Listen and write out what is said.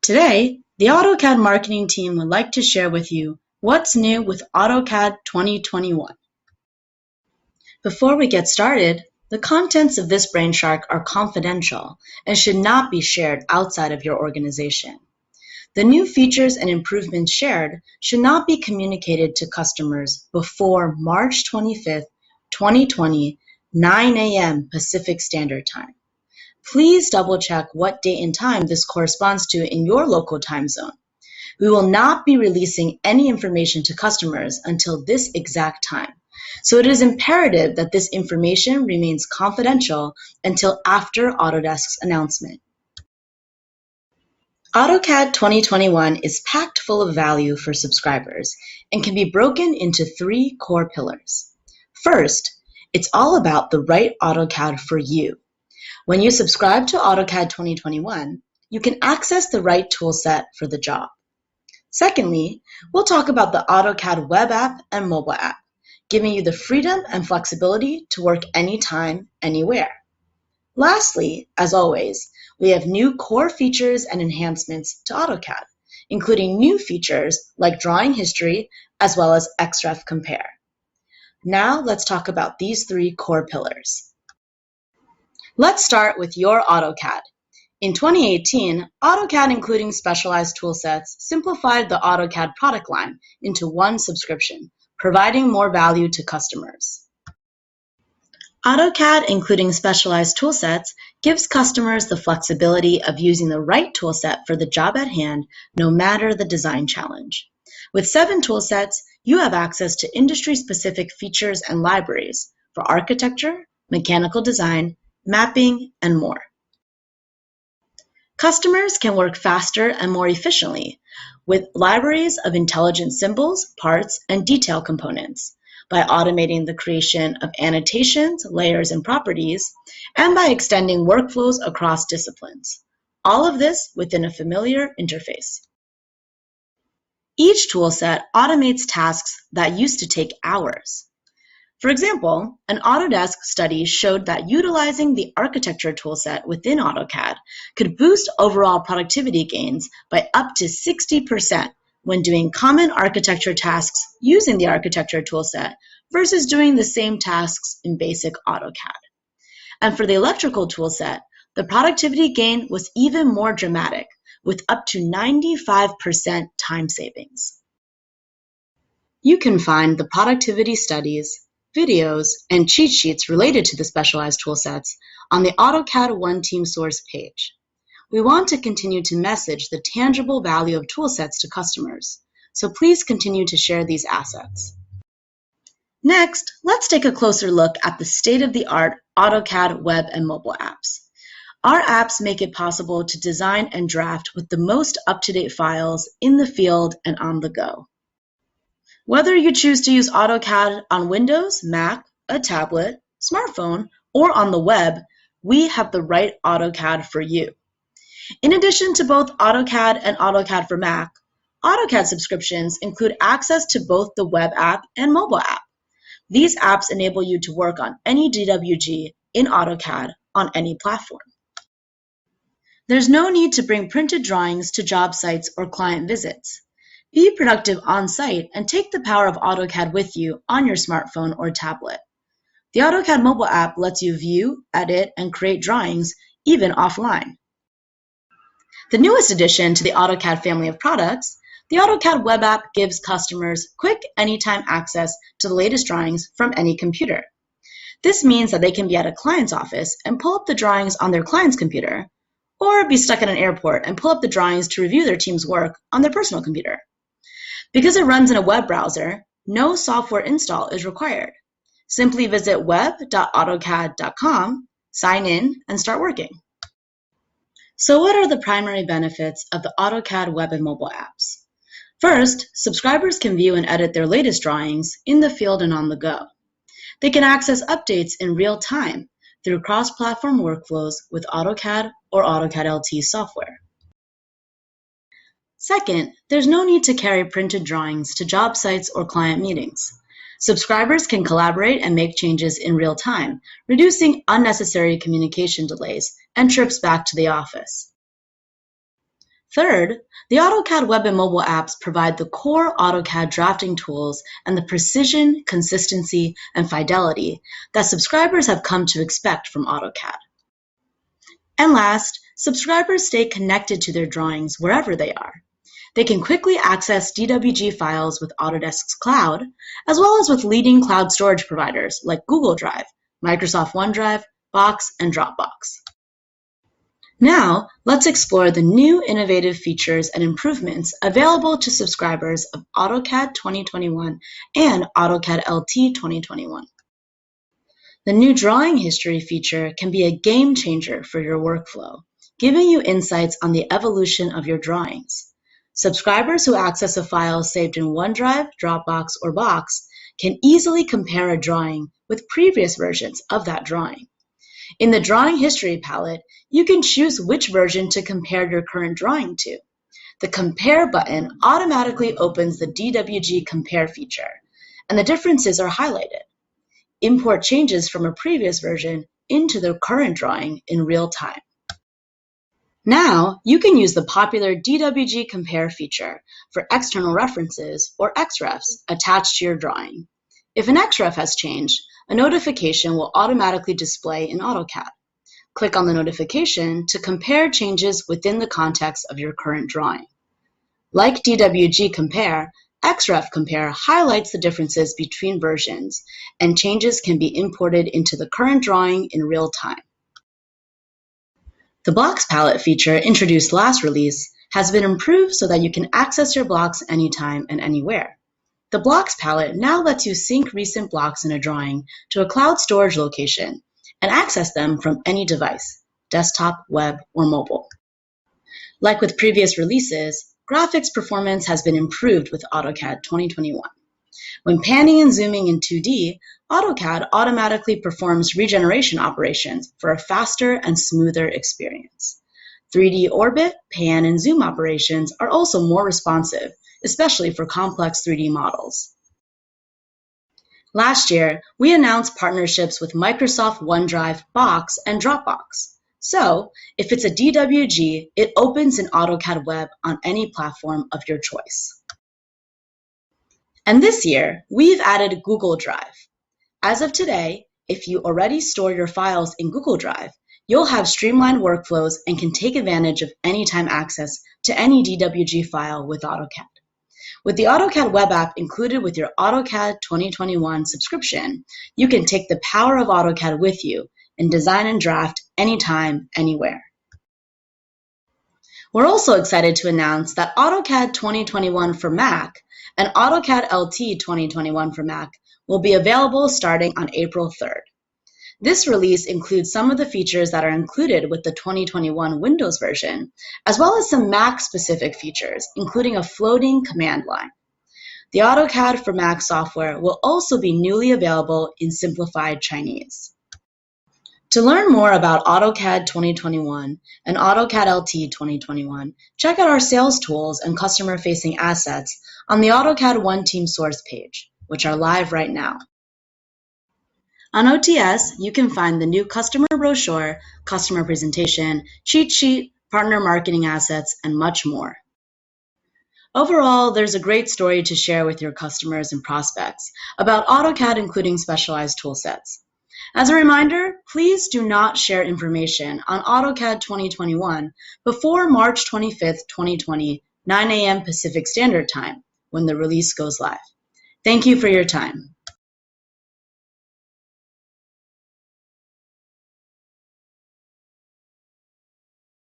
Today, the AutoCAD marketing team would like to share with you what's new with AutoCAD 2021. Before we get started, the contents of this brain shark are confidential and should not be shared outside of your organization. The new features and improvements shared should not be communicated to customers before March 25th, 2020, 9 a.m. Pacific Standard Time. Please double-check what date and time this corresponds to in your local time zone. We will not be releasing any information to customers until this exact time, so it is imperative that this information remains confidential until after Autodesk's announcement. AutoCAD 2021 is packed full of value for subscribers and can be broken into three core pillars. First, it's all about the right AutoCAD for you. When you subscribe to AutoCAD 2021, you can access the right toolset for the job. Secondly, we'll talk about the AutoCAD web app and mobile app, giving you the freedom and flexibility to work anytime, anywhere. Lastly, as always, we have new core features and enhancements to AutoCAD, including new features like drawing history as well as XREF Compare. Now let's talk about these three core pillars. Let's start with your AutoCAD. In 2018, AutoCAD, including specialized toolsets, simplified the AutoCAD product line into one subscription, providing more value to customers. AutoCAD, including specialized toolsets, gives customers the flexibility of using the right toolset for the job at hand, no matter the design challenge. With 7 toolsets, you have access to industry-specific features and libraries for architecture, mechanical design, mapping, and more. Customers can work faster and more efficiently with libraries of intelligent symbols, parts, and detail components by automating the creation of annotations, layers, and properties, and by extending workflows across disciplines. All of this within a familiar interface. Each toolset automates tasks that used to take hours. For example, an Autodesk study showed that utilizing the architecture toolset within AutoCAD could boost overall productivity gains by up to 60% when doing common architecture tasks using the architecture toolset versus doing the same tasks in basic AutoCAD. And for the electrical toolset, the productivity gain was even more dramatic, with up to 95% time savings. You can find the productivity studies, videos, and cheat sheets related to the specialized toolsets on the AutoCAD One Team Source page. We want to continue to message the tangible value of toolsets to customers, so please continue to share these assets. Next, let's take a closer look at the state-of-the-art AutoCAD web and mobile apps. Our apps make it possible to design and draft with the most up-to-date files in the field and on the go. Whether you choose to use AutoCAD on Windows, Mac, a tablet, smartphone, or on the web, we have the right AutoCAD for you. In addition to both AutoCAD and AutoCAD for Mac, AutoCAD subscriptions include access to both the web app and mobile app. These apps enable you to work on any DWG in AutoCAD on any platform. There's no need to bring printed drawings to job sites or client visits. Be productive on-site and take the power of AutoCAD with you on your smartphone or tablet. The AutoCAD mobile app lets you view, edit, and create drawings even offline. The newest addition to the AutoCAD family of products, the AutoCAD web app gives customers quick, anytime access to the latest drawings from any computer. This means that they can be at a client's office and pull up the drawings on their client's computer, or be stuck at an airport and pull up the drawings to review their team's work on their personal computer. Because it runs in a web browser, no software install is required. Simply visit web.autocad.com, sign in, and start working. So what are the primary benefits of the AutoCAD web and mobile apps? First, subscribers can view and edit their latest drawings in the field and on the go. They can access updates in real time through cross-platform workflows with AutoCAD or AutoCAD LT software. Second, there's no need to carry printed drawings to job sites or client meetings. Subscribers can collaborate and make changes in real time, reducing unnecessary communication delays and trips back to the office. Third, the AutoCAD web and mobile apps provide the core AutoCAD drafting tools and the precision, consistency, and fidelity that subscribers have come to expect from AutoCAD. And last, subscribers stay connected to their drawings wherever they are. They can quickly access DWG files with Autodesk's cloud, as well as with leading cloud storage providers like Google Drive, Microsoft OneDrive, Box, and Dropbox. Now, let's explore the new innovative features and improvements available to subscribers of AutoCAD 2021 and AutoCAD LT 2021. The new drawing history feature can be a game changer for your workflow, giving you insights on the evolution of your drawings. Subscribers who access a file saved in OneDrive, Dropbox, or Box can easily compare a drawing with previous versions of that drawing. In the Drawing History palette, you can choose which version to compare your current drawing to. The Compare button automatically opens the DWG Compare feature, and the differences are highlighted. Import changes from a previous version into the current drawing in real time. Now, you can use the popular DWG Compare feature for external references, or XREFs, attached to your drawing. If an XREF has changed, a notification will automatically display in AutoCAD. Click on the notification to compare changes within the context of your current drawing. Like DWG Compare, XREF Compare highlights the differences between versions, and changes can be imported into the current drawing in real time. The Blocks palette feature introduced last release has been improved so that you can access your blocks anytime and anywhere. The Blocks palette now lets you sync recent blocks in a drawing to a cloud storage location and access them from any device, desktop, web, or mobile. Like with previous releases, graphics performance has been improved with AutoCAD 2021. When panning and zooming in 2D, AutoCAD automatically performs regeneration operations for a faster and smoother experience. 3D orbit, pan, and zoom operations are also more responsive, especially for complex 3D models. Last year, we announced partnerships with Microsoft OneDrive, Box, and Dropbox. So, if it's a DWG, it opens in AutoCAD Web on any platform of your choice. And this year, we've added Google Drive. As of today, if you already store your files in Google Drive, you'll have streamlined workflows and can take advantage of anytime access to any DWG file with AutoCAD. With the AutoCAD web app included with your AutoCAD 2021 subscription, you can take the power of AutoCAD with you and design and draft anytime, anywhere. We're also excited to announce that AutoCAD 2021 for Mac and AutoCAD LT 2021 for Mac will be available starting on April 3rd. This release includes some of the features that are included with the 2021 Windows version, as well as some Mac-specific features, including a floating command line. The AutoCAD for Mac software will also be newly available in simplified Chinese. To learn more about AutoCAD 2021 and AutoCAD LT 2021, check out our sales tools and customer-facing assets on the AutoCAD One Team source page, which are live right now. On OTS, you can find the new customer brochure, customer presentation, cheat sheet, partner marketing assets, and much more. Overall, there's a great story to share with your customers and prospects about AutoCAD, including specialized toolsets. As a reminder, please do not share information on AutoCAD 2021 before March 25th, 2020, 9 a.m. Pacific Standard Time, when the release goes live. Thank you for your time.